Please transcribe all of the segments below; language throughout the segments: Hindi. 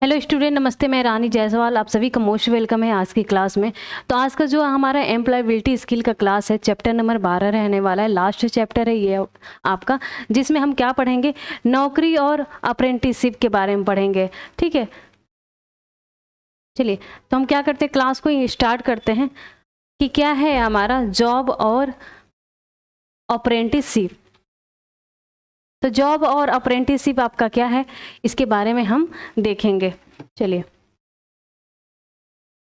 हेलो स्टूडेंट, नमस्ते। मैं रानी जायसवाल, आप सभी का मोस्ट वेलकम है आज की क्लास में। तो आज का जो हमारा एम्प्लॉयबिलिटी स्किल का क्लास है, चैप्टर नंबर 12 रहने वाला है। लास्ट चैप्टर है ये आपका, जिसमें हम क्या पढ़ेंगे, नौकरी और अप्रेंटिसशिप के बारे में पढ़ेंगे। ठीक है, चलिए तो हम क्या करते हैं, क्लास को स्टार्ट करते हैं कि क्या है हमारा जॉब और अप्रेंटिसशिप। तो जॉब और अप्रेंटिसशिप आपका क्या है, इसके बारे में हम देखेंगे। चलिए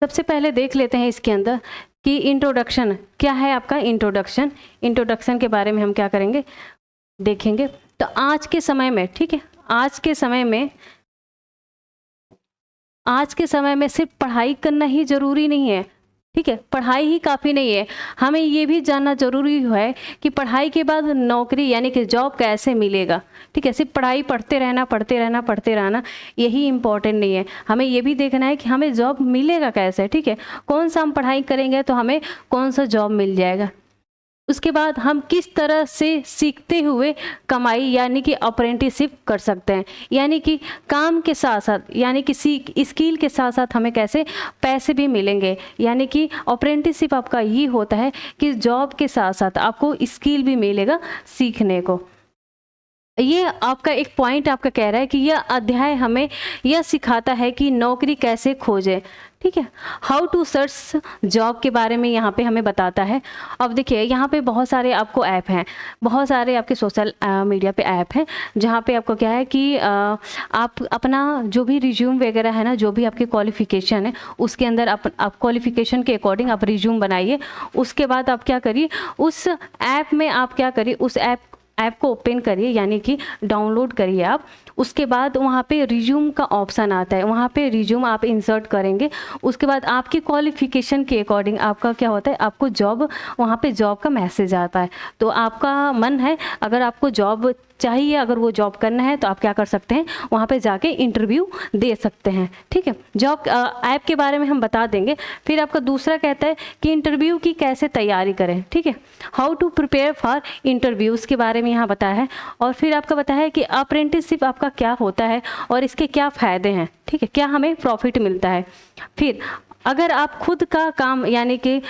सबसे पहले देख लेते हैं इसके अंदर कि इंट्रोडक्शन क्या है आपका। इंट्रोडक्शन के बारे में हम क्या करेंगे, देखेंगे। तो आज के समय में, ठीक है, आज के समय में सिर्फ पढ़ाई करना ही जरूरी नहीं है। ठीक है, पढ़ाई ही काफ़ी नहीं है, हमें ये भी जानना जरूरी है कि पढ़ाई के बाद नौकरी यानी कि जॉब कैसे मिलेगा। ठीक है, सिर्फ पढ़ाई पढ़ते रहना यही इम्पोर्टेंट नहीं है, हमें ये भी देखना है कि हमें जॉब मिलेगा कैसे। ठीक है, कौन सा हम पढ़ाई करेंगे तो हमें कौन सा जॉब मिल जाएगा। उसके बाद हम किस तरह से सीखते हुए कमाई यानी कि अप्रेंटिसशिप कर सकते हैं, यानी कि काम के साथ साथ यानी कि स्किल के साथ साथ हमें कैसे पैसे भी मिलेंगे। यानी कि अप्रेंटिसशिप आपका ये होता है कि जॉब के साथ साथ आपको स्किल भी मिलेगा सीखने को। ये आपका एक पॉइंट आपका कह रहा है कि यह अध्याय हमें यह सिखाता है कि नौकरी कैसे खोजें। ठीक है, हाउ टू सर्च जॉब के बारे में यहाँ पे हमें बताता है। अब देखिए यहाँ पे बहुत सारे आपको ऐप हैं, बहुत सारे आपके सोशल मीडिया पे ऐप हैं, जहाँ पे आपको क्या है कि आप अपना जो भी रिज्यूम वगैरह है ना, जो भी आपके क्वालिफिकेशन है उसके अंदर आप क्वालिफिकेशन के अकॉर्डिंग आप रिज्यूम बनाइए। उसके बाद आप क्या करिए, उस ऐप में आप क्या करिए, उस ऐप को ओपन करिए यानी कि डाउनलोड करिए आप। उसके बाद वहाँ पे रिज्यूम का ऑप्शन आता है, वहाँ पे रिज्यूम आप इंसर्ट करेंगे। उसके बाद आपकी क्वालिफिकेशन के अकॉर्डिंग आपका क्या होता है, आपको जॉब, वहाँ पे जॉब का मैसेज आता है। तो आपका मन है, अगर आपको जॉब चाहिए, अगर वो जॉब करना है तो आप क्या कर सकते हैं, वहाँ पे जाके इंटरव्यू दे सकते हैं। ठीक है, जॉब ऐप के बारे में हम बता देंगे। फिर आपका दूसरा कहता है कि इंटरव्यू की कैसे तैयारी करें। ठीक है, how to prepare for interviews के बारे में यहाँ बताया है। और फिर आपका बताया है कि अप्रेंटिसशिप आपका क्या होता है और इसके क्या फ़ायदे हैं। ठीक है, क्या हमें प्रॉफिट मिलता है। फिर अगर आप खुद का काम यानी कि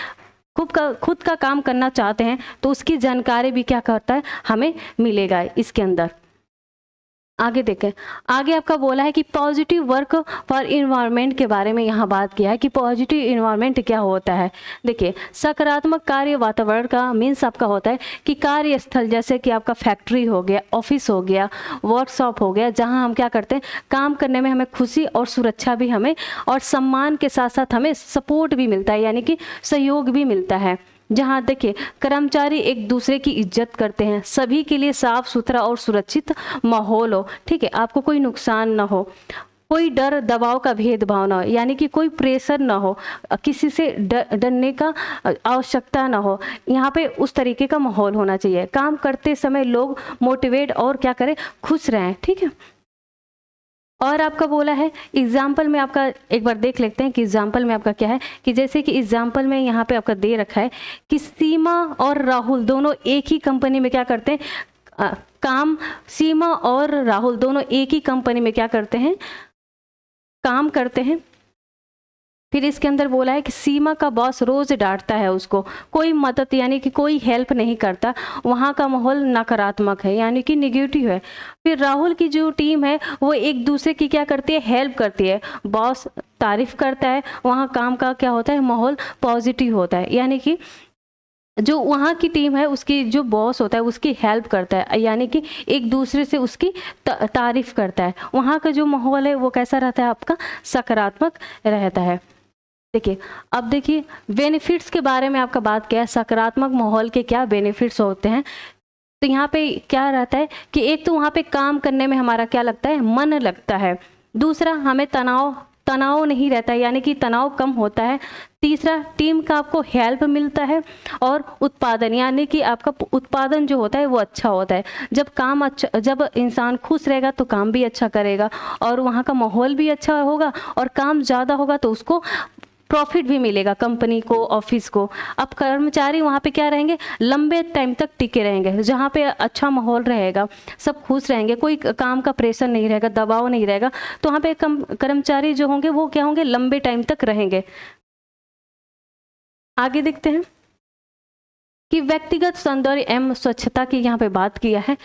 खुद का काम करना चाहते हैं तो उसकी जानकारी भी क्या करता है, हमें मिलेगा इसके अंदर। आगे देखें, आगे आपका बोला है कि पॉजिटिव वर्क फॉर इन्वायरमेंट के बारे में यहाँ बात किया है कि पॉजिटिव इन्वायरमेंट क्या होता है। देखिए, सकारात्मक कार्य वातावरण का मीन्स आपका होता है कि कार्यस्थल जैसे कि आपका फैक्ट्री हो गया, ऑफिस हो गया, वर्कशॉप हो गया, जहाँ हम क्या करते हैं, काम करने में हमें खुशी और सुरक्षा भी हमें और सम्मान के साथ साथ हमें सपोर्ट भी मिलता है यानी कि सहयोग भी मिलता है। जहाँ देखिए कर्मचारी एक दूसरे की इज्जत करते हैं, सभी के लिए साफ सुथरा और सुरक्षित माहौल हो। ठीक है, आपको कोई नुकसान ना हो, कोई डर दबाव का भेदभाव ना हो, यानी कि कोई प्रेशर ना हो, किसी से डरने का आवश्यकता ना हो। यहाँ पे उस तरीके का माहौल होना चाहिए। काम करते समय लोग मोटिवेट और क्या करें, खुश रहें। ठीक है, और आपका बोला है एग्जाम्पल में, आपका एक बार देख लेते हैं कि एग्जाम्पल में आपका क्या है, कि जैसे कि एग्जाम्पल में यहाँ पे आपका दे रखा है कि सीमा और राहुल दोनों एक ही कंपनी में क्या करते हैं, काम। सीमा और राहुल दोनों एक ही कंपनी में क्या करते हैं, काम करते हैं। फिर इसके अंदर बोला है कि सीमा का बॉस रोज डांटता है उसको, कोई मदद यानी कि कोई हेल्प नहीं करता, वहाँ का माहौल नकारात्मक है यानी कि निगेटिव है। फिर राहुल की जो टीम है वो एक दूसरे की क्या करती है, हेल्प करती है, बॉस तारीफ करता है, वहाँ काम का क्या होता है, माहौल पॉजिटिव होता है। यानी कि जो वहाँ की टीम है उसकी जो बॉस होता है उसकी हेल्प करता है, यानी कि एक दूसरे से उसकी तारीफ करता है। वहाँ का जो माहौल है वो कैसा रहता है, आपका सकारात्मक रहता है। देखिए, अब देखिए बेनिफिट्स के बारे में आपका बात किया है, सकारात्मक माहौल के क्या बेनिफिट्स होते हैं। तो यहाँ पे क्या रहता है कि एक तो वहाँ पे काम करने में हमारा क्या लगता है, मन लगता है। दूसरा, हमें तनाव नहीं रहता है यानी कि तनाव कम होता है। तीसरा, टीम का आपको हेल्प मिलता है। और उत्पादन यानी कि आपका उत्पादन जो होता है वो अच्छा होता है। जब इंसान खुश रहेगा तो काम भी अच्छा करेगा और वहाँ का माहौल भी अच्छा होगा और काम ज़्यादा होगा तो उसको प्रॉफिट भी मिलेगा कंपनी को, ऑफिस को। अब कर्मचारी वहाँ पे क्या रहेंगे, लंबे टाइम तक टिके रहेंगे, जहाँ पे अच्छा माहौल रहेगा, सब खुश रहेंगे, कोई काम का प्रेशर नहीं रहेगा, दबाव नहीं रहेगा, तो वहाँ पे कर्मचारी जो होंगे वो क्या होंगे, लंबे टाइम तक रहेंगे। आगे देखते हैं कि व्यक्तिगत सौंदर्य एवं स्वच्छता की यहाँ पे बात किया है।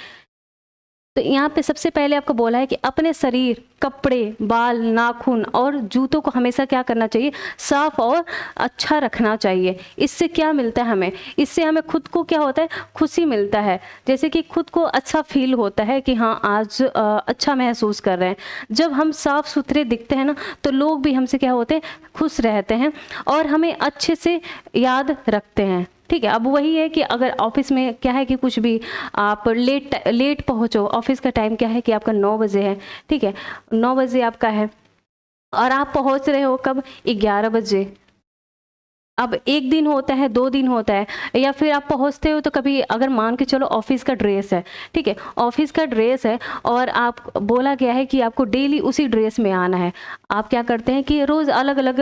तो यहाँ पे सबसे पहले आपको बोला है कि अपने शरीर, कपड़े, बाल, नाखून और जूतों को हमेशा क्या करना चाहिए, साफ और अच्छा रखना चाहिए। इससे क्या मिलता है हमें, इससे हमें खुद को क्या होता है, खुशी मिलता है, जैसे कि खुद को अच्छा फील होता है कि हाँ आज अच्छा महसूस कर रहे हैं। जब हम साफ सुथरे दिखते हैं ना, तो लोग भी हमसे क्या होते हैं, खुश रहते हैं और हमें अच्छे से याद रखते हैं। ठीक है, अब वही है कि अगर ऑफिस में क्या है कि कुछ भी आप लेट पहुंचो, ऑफिस का टाइम क्या है कि आपका 9 बजे है, ठीक है, 9 बजे आपका है और आप पहुंच रहे हो कब, 11 बजे। अब एक दिन होता है, 2 दिन होता है, या फिर आप पहुंचते हो तो कभी अगर मान के चलो ऑफिस का ड्रेस है, ठीक है, ऑफिस का ड्रेस है और आप बोला गया है कि आपको डेली उसी ड्रेस में आना है। आप क्या करते हैं कि रोज़ अलग अलग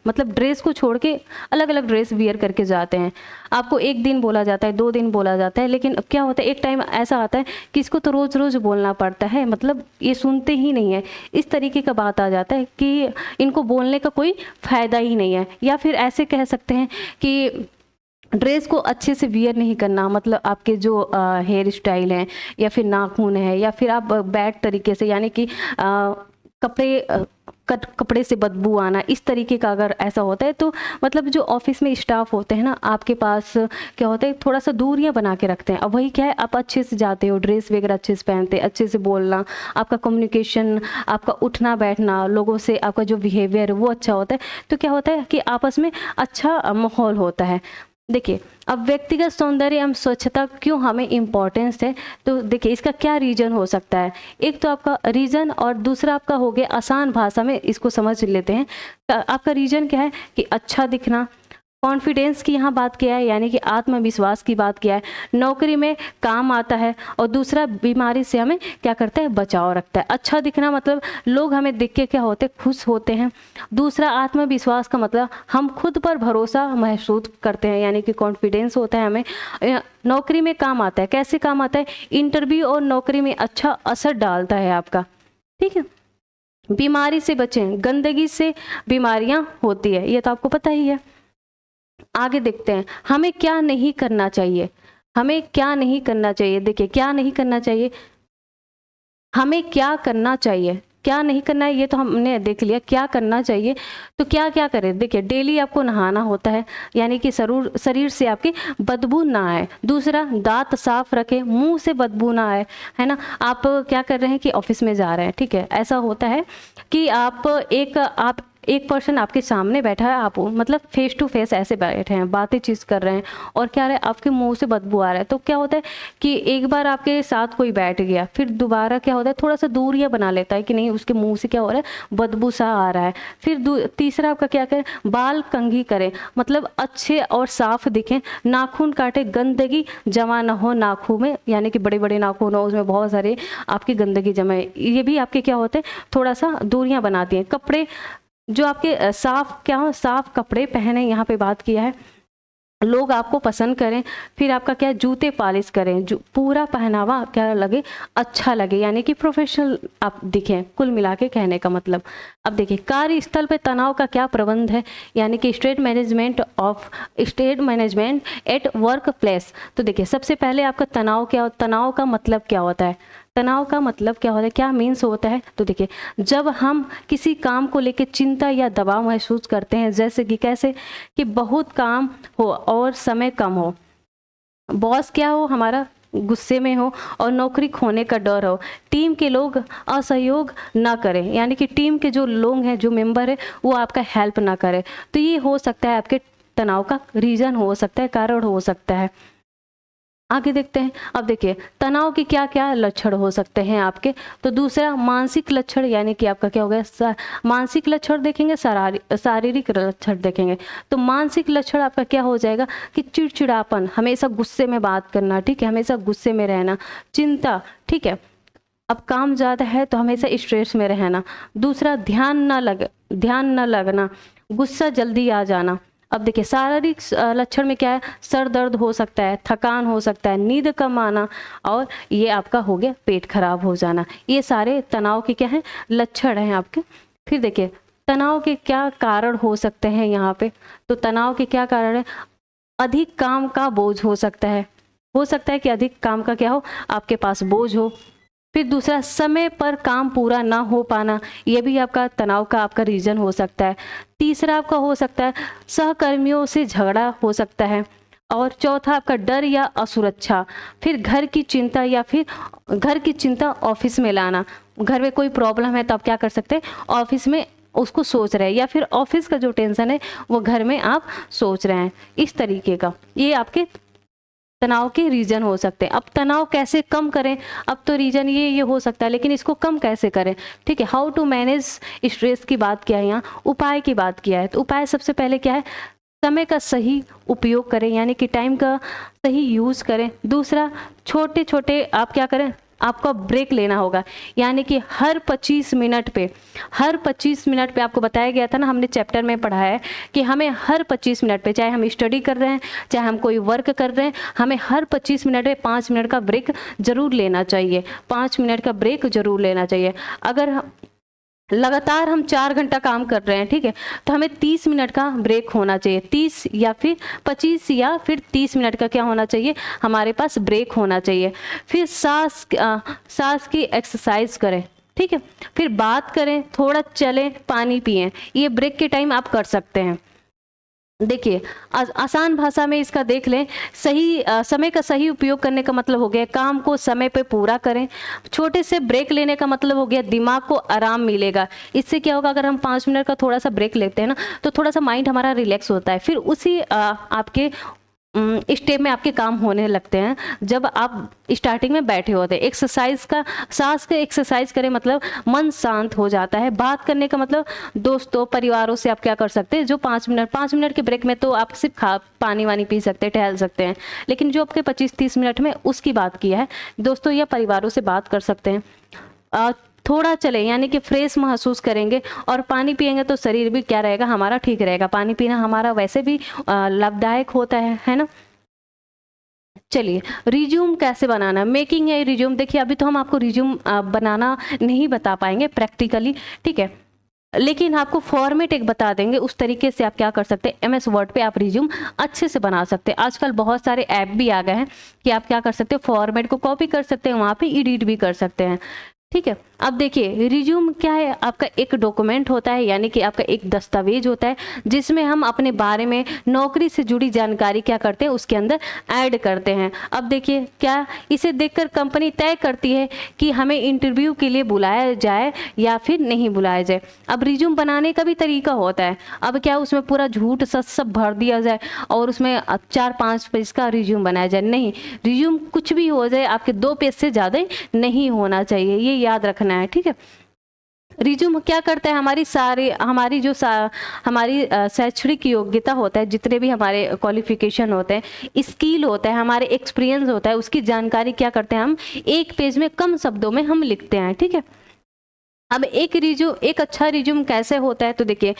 मतलब ड्रेस को छोड़ के अलग अलग ड्रेस वियर करके जाते हैं। आपको एक दिन बोला जाता है, 2 दिन बोला जाता है, लेकिन क्या होता है एक टाइम ऐसा आता है कि इसको तो रोज़ रोज़ बोलना पड़ता है, मतलब ये सुनते ही नहीं है, इस तरीके का बात आ जाता है कि इनको बोलने का कोई फ़ायदा ही नहीं है। या फिर ऐसे कह सकते हैं कि ड्रेस को अच्छे से वियर नहीं करना, मतलब आपके जो हेयर स्टाइल है या फिर नाखून है या फिर आप बैड तरीके से, यानी कि कपड़े से बदबू आना, इस तरीके का अगर ऐसा होता है तो मतलब जो ऑफिस में स्टाफ होते हैं ना, आपके पास क्या होता है, थोड़ा सा दूरियां बना के रखते हैं। अब वही क्या है, आप अच्छे से जाते हो, ड्रेस वगैरह अच्छे से पहनते, अच्छे से बोलना, आपका कम्युनिकेशन, आपका उठना बैठना, लोगों से आपका जो बिहेवियर है वो अच्छा होता है, तो क्या होता है कि आपस में अच्छा माहौल होता है। देखिए, अब व्यक्तिगत सौंदर्य एवं स्वच्छता क्यों हमें इम्पोर्टेंस है, तो देखिए इसका क्या रीजन हो सकता है। एक तो आपका रीजन और दूसरा आपका हो गया, आसान भाषा में इसको समझ लेते हैं। आपका रीजन क्या है कि अच्छा दिखना, कॉन्फिडेंस की यहाँ बात किया है, यानी कि आत्मविश्वास की बात किया है, नौकरी में काम आता है, और दूसरा बीमारी से हमें क्या करता है, बचाव रखता है। अच्छा दिखना मतलब लोग हमें देख के क्या होते हैं, खुश होते हैं। दूसरा आत्मविश्वास का मतलब हम खुद पर भरोसा महसूस करते हैं, यानी कि कॉन्फिडेंस होता है हमें। नौकरी में काम आता है, कैसे काम आता है, इंटरव्यू और नौकरी में अच्छा असर डालता है आपका। ठीक है, बीमारी से बचें, गंदगी से बीमारियां होती है, ये तो आपको पता ही है। आगे देखते हैं हमें क्या नहीं करना चाहिए, हमें क्या नहीं करना चाहिए। देखिए क्या नहीं करना चाहिए, हमें क्या करना चाहिए, क्या नहीं करना है ये तो हमने देख लिया, क्या करना चाहिए तो क्या क्या करें। देखिए डेली आपको नहाना होता है, यानी कि शरीर से आपकी बदबू ना आए। दूसरा, दांत साफ रखें, मुंह से बदबू ना आए, है ना। आप क्या कर रहे हैं कि ऑफिस में जा रहे हैं, ठीक है, ऐसा होता है कि आप एक पर्सन आपके सामने बैठा है, आप मतलब फेस टू फेस ऐसे बैठे हैं, बातें चीज कर रहे हैं, और क्या रहे, आपके मुंह से बदबू आ रहा है। तो क्या होता है कि एक बार आपके साथ कोई बैठ गया, फिर दोबारा क्या होता है, थोड़ा सा दूरियां बना लेता है कि नहीं उसके मुंह से क्या हो रहा है, बदबू सा आ रहा है। फिर तीसरा आपका क्या करें, बाल कंघी करें, मतलब अच्छे और साफ दिखें। नाखून काटे, गंदगी जमा ना हो नाखून में, यानी कि बड़े बड़े नाखून हो, उसमें बहुत सारे आपकी गंदगी जमा है, ये भी आपके क्या होते हैं, थोड़ा सा दूरियां बनाती हैं। कपड़े जो आपके साफ क्या हो, साफ कपड़े पहने, यहाँ पे बात किया है, लोग आपको पसंद करें। फिर आपका क्या, जूते पॉलिश करें, जो पूरा पहनावा क्या लगे, अच्छा लगे, यानी कि प्रोफेशनल आप दिखें, कुल मिला के कहने का मतलब। अब देखिए कार्यस्थल पे तनाव का क्या प्रबंध है, यानी कि state management at work place. तो देखिए सबसे पहले आपका तनाव क्या, तनाव का मतलब क्या होता है, तनाव का मतलब क्या होता है, क्या मीन्स होता है। तो देखिए जब हम किसी काम को लेकर चिंता या दबाव महसूस करते हैं, जैसे कि कैसे कि बहुत काम हो और समय कम हो, बॉस क्या हो हमारा गुस्से में हो, और नौकरी खोने का डर हो, टीम के लोग असहयोग ना करें, यानी कि टीम के जो लोग हैं, जो मेंबर है, वो आपका हेल्प ना करें, तो ये हो सकता है आपके तनाव का रीजन हो सकता है, कारण हो सकता है। आगे देखते हैं। अब देखिए तनाव के क्या क्या लक्षण हो सकते हैं आपके। तो दूसरा मानसिक लक्षण, यानी कि आपका क्या हो गया, मानसिक लक्षण देखेंगे, शारीरिक लक्षण देखेंगे। तो मानसिक लक्षण आपका क्या हो जाएगा कि चिड़चिड़ापन, हमेशा गुस्से में बात करना, ठीक है, हमेशा गुस्से में रहना, चिंता, ठीक है, अब काम ज़्यादा है तो हमेशा स्ट्रेस में रहना। दूसरा, ध्यान न लगना, गुस्सा जल्दी आ जाना। अब देखिए शारीरिक लक्षण में क्या है, सर दर्द हो सकता है, थकान हो सकता है, नींद कम आना, और ये आपका हो गया पेट खराब हो जाना। ये सारे तनाव के क्या हैं, लक्षण हैं आपके। फिर देखिए तनाव के क्या कारण हो सकते हैं यहाँ पे, तो तनाव के क्या कारण है, अधिक काम का बोझ हो सकता है कि अधिक काम का क्या हो, आपके पास बोझ हो। फिर दूसरा, समय पर काम पूरा ना हो पाना, ये भी आपका तनाव का आपका रीजन हो सकता है। तीसरा आपका हो सकता है सहकर्मियों से झगड़ा हो सकता है। और चौथा आपका डर या असुरक्षा। फिर घर की चिंता ऑफिस में लाना। घर में कोई प्रॉब्लम है तो आप क्या कर सकते हैं, ऑफिस में उसको सोच रहे हैं, या फिर ऑफिस का जो टेंशन है वो घर में आप सोच रहे हैं। इस तरीके का ये आपके तनाव के रीजन हो सकते हैं। अब तनाव कैसे कम करें, अब तो रीजन ये हो सकता है, लेकिन इसको कम कैसे करें, ठीक है। हाउ टू मैनेज स्ट्रेस की बात किया है, यहाँ उपाय की बात किया है। तो उपाय सबसे पहले क्या है, समय का सही उपयोग करें, यानी कि टाइम का सही यूज़ करें। दूसरा, छोटे छोटे आप क्या करें, आपको ब्रेक लेना होगा, यानी कि हर 25 मिनट पे आपको बताया गया था ना, हमने चैप्टर में पढ़ा है कि हमें हर 25 मिनट पे, चाहे हम स्टडी कर रहे हैं, चाहे हम कोई वर्क कर रहे हैं, हमें हर 25 मिनट पे 5 मिनट का ब्रेक जरूर लेना चाहिए। 5 मिनट का ब्रेक जरूर लेना चाहिए। अगर लगातार हम 4 घंटा काम कर रहे हैं, ठीक है, तो हमें 30 मिनट का ब्रेक होना चाहिए। 30 या फिर 25 या फिर 30 मिनट का क्या होना चाहिए, हमारे पास ब्रेक होना चाहिए। फिर सांस की एक्सरसाइज करें, ठीक है। फिर बात करें, थोड़ा चलें, पानी पिएं। ये ब्रेक के टाइम आप कर सकते हैं। देखिए आसान भाषा में इसका देख लें, समय का सही उपयोग करने का मतलब हो गया काम को समय पे पूरा करें। छोटे से ब्रेक लेने का मतलब हो गया दिमाग को आराम मिलेगा। इससे क्या होगा, अगर हम 5 मिनट का थोड़ा सा ब्रेक लेते हैं ना, तो थोड़ा सा माइंड हमारा रिलैक्स होता है। फिर उसी आपके स्टेप में आपके काम होने लगते हैं जब आप स्टार्टिंग में बैठे होते हैं। सांस का एक्सरसाइज करें, मतलब मन शांत हो जाता है। बात करने का मतलब दोस्तों परिवारों से आप क्या कर सकते हैं, जो 5 मिनट के ब्रेक में तो आप सिर्फ पानी वानी पी सकते हैं, टहल सकते हैं, लेकिन जो आपके 25-30 मिनट में उसकी बात की है, दोस्तों या परिवारों से बात कर सकते हैं। थोड़ा चले, यानी कि फ्रेश महसूस करेंगे, और पानी पिएंगे तो शरीर भी क्या रहेगा, हमारा ठीक रहेगा। पानी पीना हमारा वैसे भी लाभदायक होता है ना। चलिए रिज्यूम कैसे बनाना, मेकिंग ए रिज्यूम। देखिए अभी तो हम आपको रिज्यूम बनाना नहीं बता पाएंगे प्रैक्टिकली, ठीक है, लेकिन आपको फॉर्मेट एक बता देंगे, उस तरीके से आप क्या कर सकते हैं, MS वर्ड पे आप रिज्यूम अच्छे से बना सकते हैं। आजकल बहुत सारे ऐप भी आ गए हैं कि आप क्या कर सकते हैं, फॉर्मेट को कॉपी कर सकते हैं, वहाँ पे एडिट भी कर सकते हैं, ठीक है। अब देखिए रिज्यूम क्या है, आपका एक डॉक्यूमेंट होता है, यानी कि आपका एक दस्तावेज होता है, जिसमें हम अपने बारे में, नौकरी से जुड़ी जानकारी क्या करते हैं, उसके अंदर ऐड करते हैं। अब देखिए क्या, इसे देखकर कंपनी तय करती है कि हमें इंटरव्यू के लिए बुलाया जाए या फिर नहीं बुलाया जाए। अब रिज्यूम बनाने का भी तरीका होता है। अब क्या उसमें पूरा झूठ सच सब भर दिया जाए और उसमें 4-5 पेज का रिज्यूम बनाया जाए, नहीं। रिज्यूम कुछ भी हो जाए, आपके 2 पेज से ज़्यादा नहीं होना चाहिए, ये याद रखना है, ठीक है। रिज्यूम क्या करता है, हमारी शैक्षणिक योग्यता होता है, जितने भी हमारे क्वालिफिकेशन होते हैं, स्किल होता है, हमारे एक्सपीरियंस होता है, उसकी जानकारी क्या करते हैं हम एक पेज में कम शब्दों में हम लिखते हैं, ठीक है। अब एक अच्छा रिज्यूम कैसे होता है, तो देखिए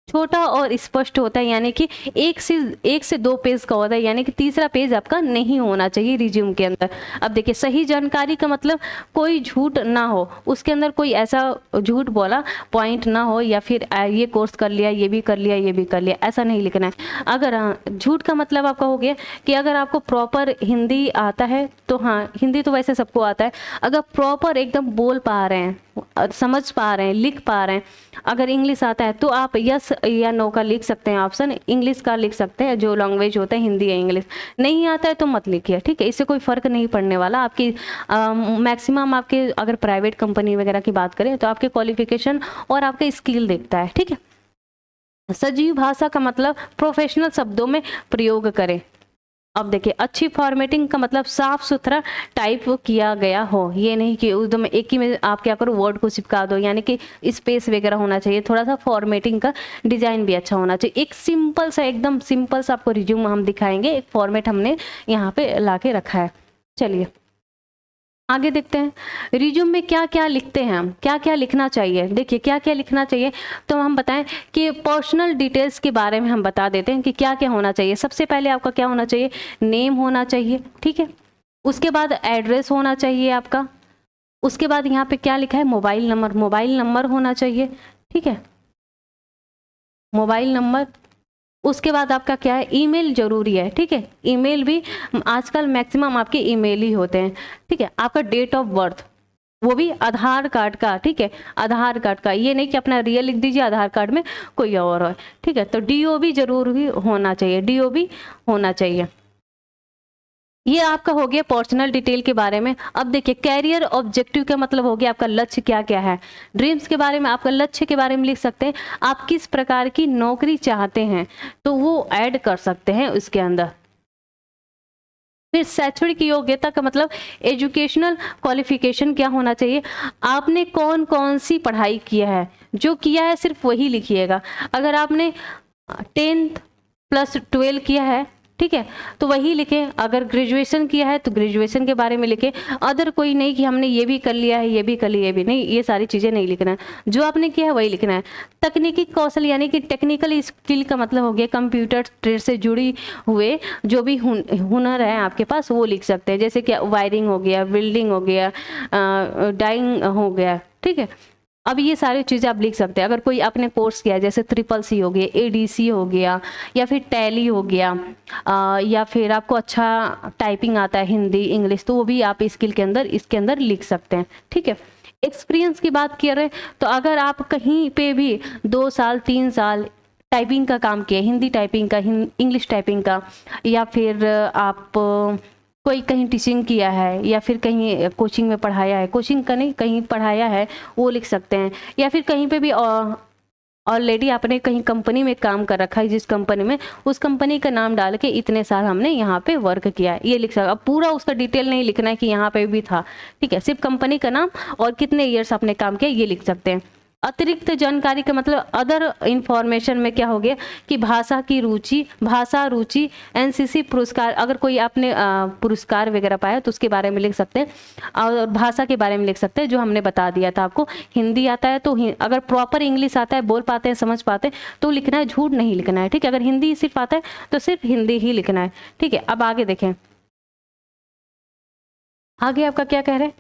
छोटा और स्पष्ट होता है, यानी कि 1 से 2 पेज का होता है, यानी कि तीसरा पेज आपका नहीं होना चाहिए रिज्यूम के अंदर। अब देखिए सही जानकारी का मतलब कोई झूठ ना हो, उसके अंदर कोई ऐसा झूठ बोला पॉइंट ना हो, या फिर ये कोर्स कर लिया, ये भी कर लिया, ये भी कर लिया, ऐसा नहीं लिखना है। अगर झूठ का मतलब आपका हो गया कि अगर आपको प्रॉपर हिंदी आता है, तो हाँ हिंदी तो वैसे सबको आता है, अगर प्रॉपर एकदम बोल पा रहे हैं, समझ पा रहे हैं, लिख पा रहे हैं, अगर इंग्लिश आता है तो आप यस या नो का लिख सकते हैं, ऑप्शन इंग्लिश का लिख सकते हैं, जो लैंग्वेज होता है हिंदी या इंग्लिश। नहीं आता है तो मत लिखिए, ठीक है, इससे कोई फर्क नहीं पड़ने वाला। आपकी मैक्सिमम आपके अगर प्राइवेट कंपनी वगैरह की बात करें तो आपके क्वालिफिकेशन और आपके स्किल देखता है, ठीक है। सजीव भाषा का मतलब प्रोफेशनल शब्दों में प्रयोग करें। अब देखिए अच्छी फॉर्मेटिंग का मतलब साफ सुथरा टाइप किया गया हो, ये नहीं कि एकदम एक ही में आप क्या करो वर्ड को चिपका दो, यानी कि स्पेस वगैरह होना चाहिए। थोड़ा सा फॉर्मेटिंग का डिजाइन भी अच्छा होना चाहिए। एक सिंपल सा, एकदम सिंपल सा आपको रिज्यूम हम दिखाएंगे, एक फॉर्मेट हमने यहाँ पे ला के रखा है। चलिए आगे देखते हैं रिज्यूम में क्या क्या लिखते हैं हम, क्या क्या लिखना चाहिए। देखिए क्या क्या लिखना चाहिए, तो हम बताएं कि पर्सनल डिटेल्स के बारे में हम बता देते हैं कि क्या क्या होना चाहिए। सबसे पहले आपका क्या होना चाहिए, नेम होना चाहिए, ठीक है। उसके बाद एड्रेस होना चाहिए आपका। उसके बाद यहाँ पे क्या लिखा है, मोबाइल नंबर, मोबाइल नंबर होना चाहिए, ठीक है, मोबाइल नंबर। उसके बाद आपका क्या है, ईमेल जरूरी है, ठीक है, ईमेल भी आजकल मैक्सिमम आपके ईमेल ही होते हैं, ठीक है। आपका डेट ऑफ बर्थ, वो भी आधार कार्ड का, ठीक है, आधार कार्ड का, ये नहीं कि अपना रियल लिख दीजिए आधार कार्ड में कोई और हो, ठीक है। तो डीओ भी जरूर भी होना चाहिए, डीओ भी होना चाहिए। ये आपका हो गया पर्सनल डिटेल के बारे में। अब देखिए कैरियर ऑब्जेक्टिव का मतलब हो गया आपका लक्ष्य क्या क्या है। ड्रीम्स के बारे में, आपका लक्ष्य के बारे में लिख सकते हैं, आप किस प्रकार की नौकरी चाहते हैं तो वो ऐड कर सकते हैं उसके अंदर। फिर शैक्षणिक योग्यता का मतलब एजुकेशनल क्वालिफिकेशन क्या होना चाहिए, आपने कौन कौन सी पढ़ाई किया है, जो किया है सिर्फ वही लिखिएगा। अगर आपने 10th प्लस 12 किया है, ठीक है, तो वही लिखें। अगर ग्रेजुएशन किया है तो ग्रेजुएशन के बारे में लिखें। अदर कोई नहीं कि हमने ये भी कर लिया है, ये भी कर लिया, ये भी नहीं, ये सारी चीज़ें नहीं लिखना है, जो आपने किया है वही लिखना है। तकनीकी कौशल यानी कि टेक्निकल स्किल का मतलब हो गया कंप्यूटर ट्रेड से जुड़ी हुए जो भी हुनर है आपके पास वो लिख सकते हैं, जैसे कि वायरिंग हो गया, वेल्डिंग हो गया, डाइंग हो गया, ठीक है। अब ये सारी चीज़ें आप लिख सकते हैं। अगर कोई आपने कोर्स किया है जैसे CCC हो गया, ADC हो गया, या फिर टैली हो गया, या फिर आपको अच्छा टाइपिंग आता है हिंदी इंग्लिश, तो वो भी आप स्किल के अंदर इसके अंदर लिख सकते हैं, ठीक है। एक्सपीरियंस की बात कर रहे हैं तो अगर आप कहीं पे भी 2 साल 3 साल टाइपिंग का काम किया, हिंदी टाइपिंग का, इंग्लिश टाइपिंग का, या फिर आप कोई कहीं टीचिंग किया है, या फिर कहीं कोचिंग में पढ़ाया है, कोचिंग का नहीं कहीं पढ़ाया है, वो लिख सकते हैं। या फिर कहीं पे भी ऑलरेडी आपने कहीं कंपनी में काम कर रखा है, जिस कंपनी में, उस कंपनी का नाम डाल के इतने साल हमने यहाँ पे वर्क किया है, ये लिख सकते। अब पूरा उसका डिटेल नहीं लिखना है कि यहाँ पे भी था, ठीक है, सिर्फ कंपनी का नाम और कितने ईयर्स आपने काम किया ये लिख सकते हैं। अतिरिक्त जानकारी का मतलब अदर इंफॉर्मेशन में क्या हो गया कि भाषा की रुचि, भाषा रुचि, NCC पुरस्कार, अगर कोई आपने पुरस्कार वगैरह पाया तो उसके बारे में लिख सकते हैं, और भाषा के बारे में लिख सकते हैं जो हमने बता दिया था आपको। हिंदी आता है तो अगर प्रॉपर इंग्लिश आता है, बोल पाते हैं, समझ पाते हैं तो लिखना है, झूठ नहीं लिखना है, ठीक है। अगर हिंदी सिर्फ आता है तो सिर्फ हिंदी ही लिखना है, ठीक है। अब आगे देखें, आगे आपका क्या कह रहे हैं,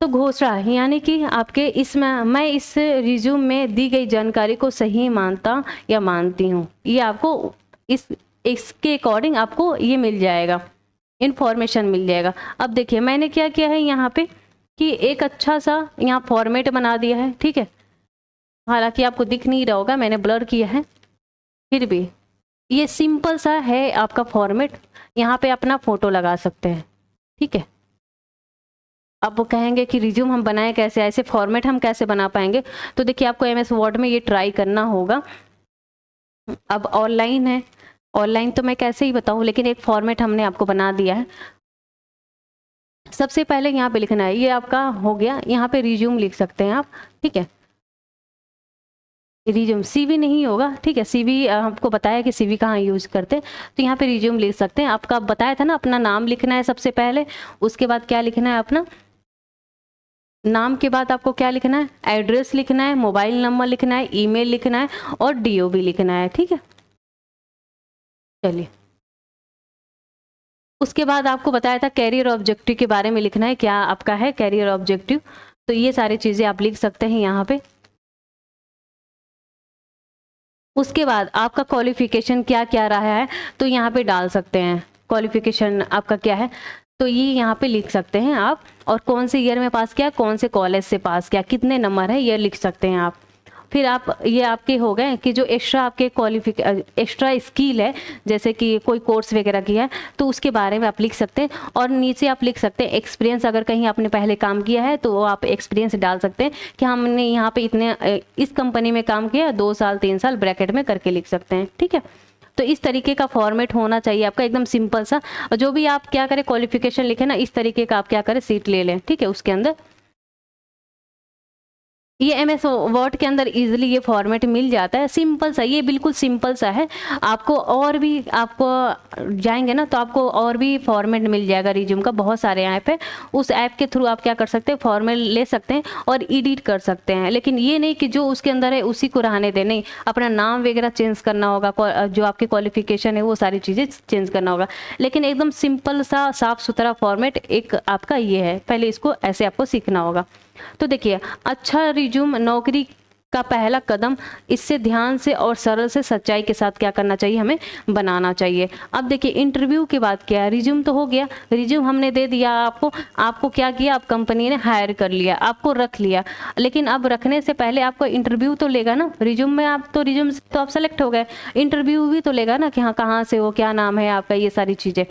तो घोषणा यानी कि आपके इसमें मैं इस रिज्यूम में दी गई जानकारी को सही मानता या मानती हूँ, ये आपको इसके अकॉर्डिंग आपको ये मिल जाएगा, इंफॉर्मेशन मिल जाएगा। अब देखिए मैंने क्या किया है यहाँ पे कि एक अच्छा सा यहाँ फॉर्मेट बना दिया है, ठीक है, हालांकि आपको दिख नहीं रहा होगा, मैंने ब्लर किया है, फिर भी ये सिंपल सा है आपका फॉर्मेट। यहाँ पे अपना फोटो लगा सकते हैं, ठीक है। अब वो कहेंगे कि रिज्यूम हम बनाएं कैसे, ऐसे फॉर्मेट हम कैसे बना पाएंगे, तो देखिए आपको MS वर्ड में ये ट्राई करना होगा। अब ऑनलाइन है, ऑनलाइन तो मैं कैसे ही बताऊं, लेकिन एक फॉर्मेट हमने आपको बना दिया है। सबसे पहले यहाँ पे लिखना है, ये आपका हो गया, यहाँ पे रिज्यूम लिख सकते हैं आप, ठीक है। रिज्यूम CV नहीं होगा, ठीक है, CV आपको बताया कि CV कहाँ यूज करते हैं, तो यहाँ पे रिज्यूम लिख सकते हैं। आपका बताया था ना, अपना नाम लिखना है सबसे पहले, उसके बाद क्या लिखना है, अपना नाम के बाद आपको क्या लिखना है, एड्रेस लिखना है, मोबाइल नंबर लिखना है, ईमेल लिखना है और DO भी लिखना है, ठीक है। चलिए उसके बाद आपको बताया था कैरियर ऑब्जेक्टिव के बारे में लिखना है, क्या आपका है कैरियर ऑब्जेक्टिव, तो ये सारी चीजें आप लिख सकते हैं यहाँ पे। उसके बाद आपका क्वालिफिकेशन क्या क्या रहा है तो यहाँ पे डाल सकते हैं, क्वालिफिकेशन आपका क्या है तो ये यहाँ पे लिख सकते हैं आप, और कौन से ईयर में पास किया, कौन से कॉलेज से पास किया, कितने नंबर है ये लिख सकते हैं आप। फिर आप ये आपके हो गए कि जो एक्स्ट्रा आपके एक्स्ट्रा स्किल है, जैसे कि कोई कोर्स वगैरह किया है तो उसके बारे में आप लिख सकते हैं। और नीचे आप लिख सकते हैं एक्सपीरियंस, अगर कहीं आपने पहले काम किया है तो वो आप एक्सपीरियंस डाल सकते हैं कि हमने यहाँ पे इतने इस कंपनी में काम किया, 2 साल 3 साल ब्रैकेट में करके लिख सकते हैं, ठीक है। तो इस तरीके का फॉर्मेट होना चाहिए आपका, एकदम सिंपल सा। और जो भी आप क्या करें क्वालिफिकेशन लिखे ना, इस तरीके का आप क्या करें सीट ले लें, ठीक है, उसके अंदर ये MS वर्ड के अंदर इजीली ये फॉर्मेट मिल जाता है, सिंपल सा, ये बिल्कुल सिंपल सा है। आपको और भी, आपको जाएंगे ना तो आपको और भी फॉर्मेट मिल जाएगा रिज्यूम का, बहुत सारे ऐप है, उस ऐप के थ्रू आप क्या कर सकते हैं, फॉर्मेट ले सकते हैं और एडिट कर सकते हैं। लेकिन ये नहीं कि जो उसके अंदर है उसी को रहने दें, नहीं, अपना नाम वगैरह चेंज करना होगा, जो आपके क्वालिफिकेशन है वो सारी चीज़ें चेंज करना होगा। लेकिन एकदम सिंपल सा साफ सुथरा फॉर्मेट एक आपका ये है, पहले इसको ऐसे आपको सीखना होगा। तो देखिए, अच्छा रिज्यूम नौकरी का पहला कदम, इससे ध्यान से और सरल से सच्चाई के साथ क्या करना चाहिए, हमें बनाना चाहिए। अब देखिए इंटरव्यू के बाद क्या है, रिज्यूम तो हो गया, रिज्यूम हमने दे दिया आपको, आपको क्या किया, आप कंपनी ने हायर कर लिया, आपको रख लिया। लेकिन अब रखने से पहले आपको इंटरव्यू तो लेगा ना, रिज्यूम में आप तो, रिज्यूम से तो आप सेलेक्ट हो गए, इंटरव्यू भी तो लेगा ना कि हाँ कहाँ से हो, क्या नाम है आपका, ये सारी चीज़ें।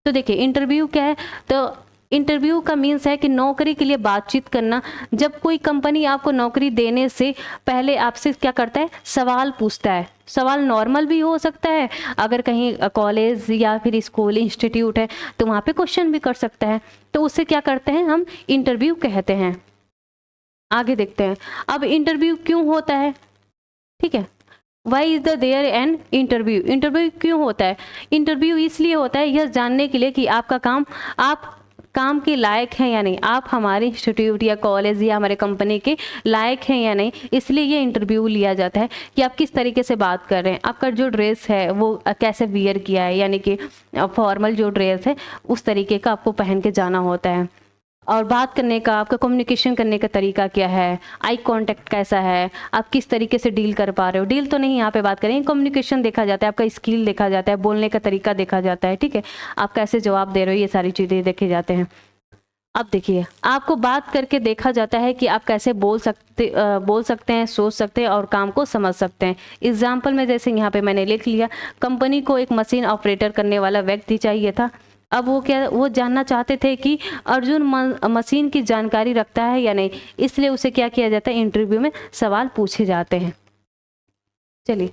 तो देखिए इंटरव्यू क्या है, तो इंटरव्यू का मीन्स है कि नौकरी के लिए बातचीत करना। जब कोई कंपनी आपको नौकरी देने से पहले आपसे क्या करता है, सवाल पूछता है। सवाल नॉर्मल भी हो सकता है, अगर कहीं कॉलेज या फिर स्कूल इंस्टीट्यूट है तो वहाँ पे क्वेश्चन भी कर सकता है, तो उससे क्या करते हैं हम, इंटरव्यू कहते हैं। आगे देखते हैं, अब इंटरव्यू क्यों होता है, ठीक है, why is the there an interview, interview क्यों होता है, इंटरव्यू इसलिए होता है यह जानने के लिए कि आपका काम, आप काम के लायक हैं या नहीं, आप हमारे इंस्टीट्यूट या कॉलेज या हमारे कंपनी के लायक हैं या नहीं, इसलिए ये इंटरव्यू लिया जाता है कि आप किस तरीके से बात कर रहे हैं, आपका जो ड्रेस है वो कैसे वियर किया है, यानी कि फॉर्मल जो ड्रेस है उस तरीके का आपको पहन के जाना होता है। और बात करने का, आपका कम्युनिकेशन करने का तरीका क्या है, आई कांटेक्ट कैसा है, आप किस तरीके से डील कर पा रहे हो, डील तो नहीं यहाँ पे बात करें, कम्युनिकेशन देखा जाता है, आपका स्किल देखा जाता है, बोलने का तरीका देखा जाता है, ठीक है, आप कैसे जवाब दे रहे हो, ये सारी चीज़ें देखे जाते हैं। अब देखिए, आपको बात करके देखा जाता है कि आप कैसे बोल सकते हैं, सोच सकते हैं और काम को समझ सकते हैं। एग्जाम्पल में जैसे यहाँ पे मैंने लिख लिया, कंपनी को एक मशीन ऑपरेटर करने वाला व्यक्ति चाहिए था। अब वो जानना चाहते थे कि अर्जुन मशीन की जानकारी रखता है या नहीं, इसलिए उसे क्या किया जाता है, इंटरव्यू में सवाल पूछे जाते हैं। चलिए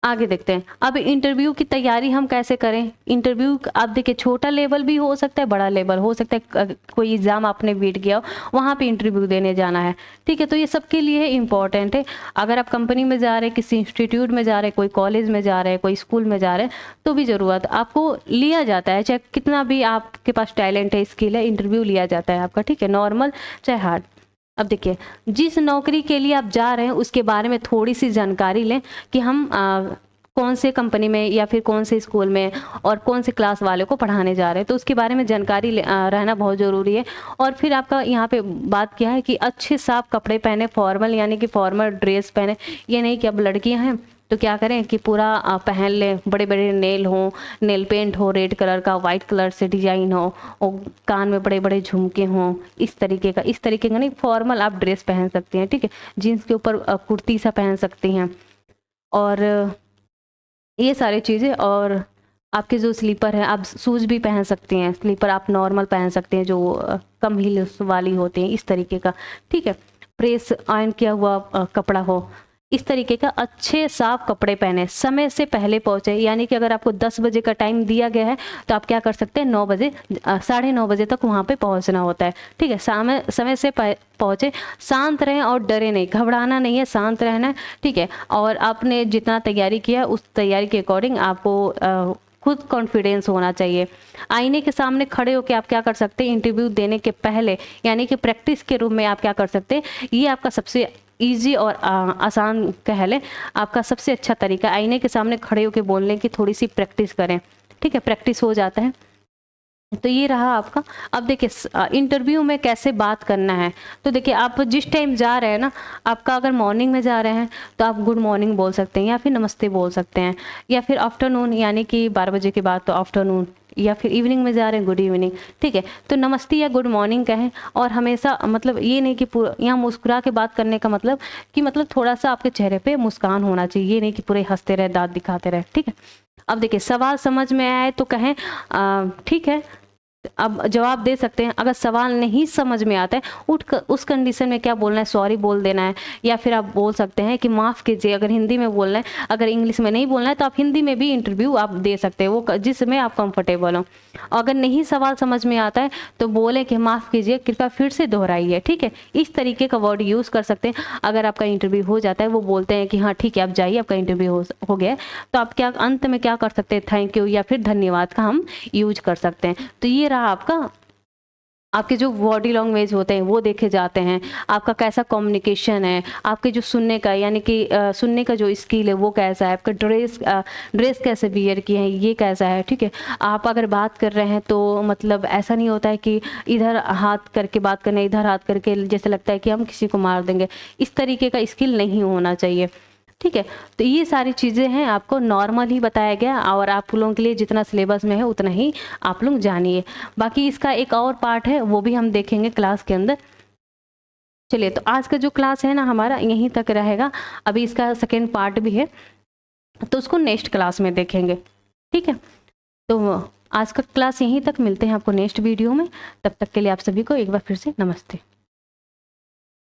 आगे देखते हैं, अब इंटरव्यू की तैयारी हम कैसे करें। इंटरव्यू आप देखिए, छोटा लेवल भी हो सकता है, बड़ा लेवल हो सकता है, कोई एग्जाम आपने बीट गया हो, वहाँ पे इंटरव्यू देने जाना है, ठीक है, तो ये सबके लिए इम्पॉर्टेंट है। अगर आप कंपनी में जा रहे हैं, किसी इंस्टीट्यूट में जा रहे हैं, कोई कॉलेज में जा रहे हैं, कोई स्कूल में जा रहे हैं, तो भी ज़रूरत आपको लिया जाता है, चाहे कितना भी आपके पास टैलेंट है, स्किल है, इंटरव्यू लिया जाता है आपका, ठीक है, नॉर्मल चाहे हार्ड। अब देखिए, जिस नौकरी के लिए आप जा रहे हैं उसके बारे में थोड़ी सी जानकारी लें कि हम कौन से कंपनी में या फिर कौन से स्कूल में और कौन से क्लास वाले को पढ़ाने जा रहे हैं, तो उसके बारे में जानकारी रहना बहुत ज़रूरी है। और फिर आपका यहाँ पे बात क्या है कि अच्छे साफ कपड़े पहने, फॉर्मल यानी कि फॉर्मल ड्रेस पहने, ये नहीं कि अब लड़कियाँ हैं तो क्या करें कि पूरा पहन लें, बड़े बड़े नेल हो, नेल पेंट हो रेड कलर का, वाइट कलर से डिजाइन हो, और कान में बड़े बड़े झुमके हों, इस तरीके का नहीं, फॉर्मल आप ड्रेस पहन सकती हैं, ठीक है, जीन्स के ऊपर कुर्ती सा पहन सकती हैं, और ये सारी चीज़ें। और आपके जो स्लीपर है, आप शूज़ भी पहन सकती हैं, स्लीपर आप नॉर्मल पहन सकते हैं जो कम हील्स वाली होती हैं, इस तरीके का, ठीक है, प्रेस आयरन किया हुआ कपड़ा हो, इस तरीके का अच्छे साफ कपड़े पहने, समय से पहले पहुंचे, यानी कि अगर आपको 10 बजे का टाइम दिया गया है तो आप क्या कर सकते हैं, 9 बजे 9:30 बजे तक वहां पे पहुंचना होता है, ठीक है, समय से पहुंचे, शांत रहें और डरे नहीं, घबराना नहीं है, शांत रहना है, ठीक है, और आपने जितना तैयारी किया उस तैयारी के अकॉर्डिंग आपको खुद कॉन्फिडेंस होना चाहिए। आईने के सामने खड़े होकर आप क्या कर सकते हैं, इंटरव्यू देने के पहले यानी कि प्रैक्टिस के रूप में आप क्या कर सकते हैं, ये आपका सबसे ईजी और आसान कह लें, आपका सबसे अच्छा तरीका, आईने के सामने खड़े होकर बोलने की थोड़ी सी प्रैक्टिस करें, ठीक है, प्रैक्टिस हो जाता है। तो ये रहा आपका। अब देखिए इंटरव्यू में कैसे बात करना है, तो देखिए आप जिस टाइम जा रहे हैं ना, आपका अगर मॉर्निंग में जा रहे हैं तो आप गुड मॉर्निंग बोल सकते हैं या फिर नमस्ते बोल सकते हैं, या फिर आफ्टरनून यानी कि 12 बजे के बाद तो आफ्टरनून, या फिर इवनिंग में जा रहे हैं गुड इवनिंग, ठीक है, तो नमस्ते या गुड मॉर्निंग कहें। और हमेशा मतलब ये नहीं कि पूरा यहाँ मुस्कुरा के बात करने का मतलब कि मतलब थोड़ा सा आपके चेहरे पे मुस्कान होना चाहिए, ये नहीं कि पूरे हंसते रहे, दांत दिखाते रहे, ठीक है। अब देखिए, सवाल समझ में आए तो कहें ठीक है, अब जवाब दे सकते हैं। अगर सवाल नहीं समझ में आता है उस कंडीशन में क्या बोलना है, सॉरी बोल देना है, या फिर आप बोल सकते हैं कि माफ़ कीजिए, अगर हिंदी में बोलना है। अगर इंग्लिश में नहीं बोलना है तो आप हिंदी में भी इंटरव्यू आप दे सकते हैं, वो जिसमें आप कंफर्टेबल हो। अगर नहीं सवाल समझ में आता है तो बोले कि माफ़ कीजिए, कृपया फिर से दोहराइए, ठीक है। इस तरीके का वर्ड यूज़ कर सकते हैं। अगर आपका इंटरव्यू हो जाता है, वो बोलते हैं कि हाँ ठीक है आप जाइए, आपका इंटरव्यू हो गया है, तो आप क्या अंत में क्या कर सकते हैं, थैंक यू या फिर धन्यवाद का हम यूज कर सकते हैं। तो ये रहा आपके जो बॉडी लैंग्वेज होते हैं वो देखे जाते हैं, आपका कैसा कम्युनिकेशन है, आपके जो सुनने का यानी कि सुनने का जो स्किल है वो कैसा है, आपका ड्रेस कैसे वियर किए हैं ये कैसा है, ठीक है। आप अगर बात कर रहे हैं तो मतलब ऐसा नहीं होता है कि इधर हाथ करके बात करना, इधर हाथ करके जैसे लगता है कि हम किसी को मार देंगे, इस तरीके का स्किल नहीं होना चाहिए, ठीक है। तो ये सारी चीज़ें हैं, आपको नॉर्मल ही बताया गया और आप लोगों के लिए जितना सिलेबस में है उतना ही आप लोग जानिए। बाकी इसका एक और पार्ट है वो भी हम देखेंगे क्लास के अंदर। चलिए, तो आज का जो क्लास है ना हमारा यहीं तक रहेगा। अभी इसका सेकेंड पार्ट भी है तो उसको नेक्स्ट क्लास में देखेंगे, ठीक है। तो आज का क्लास यहीं तक, मिलते हैं आपको नेक्स्ट वीडियो में। तब तक के लिए आप सभी को एक बार फिर से नमस्ते।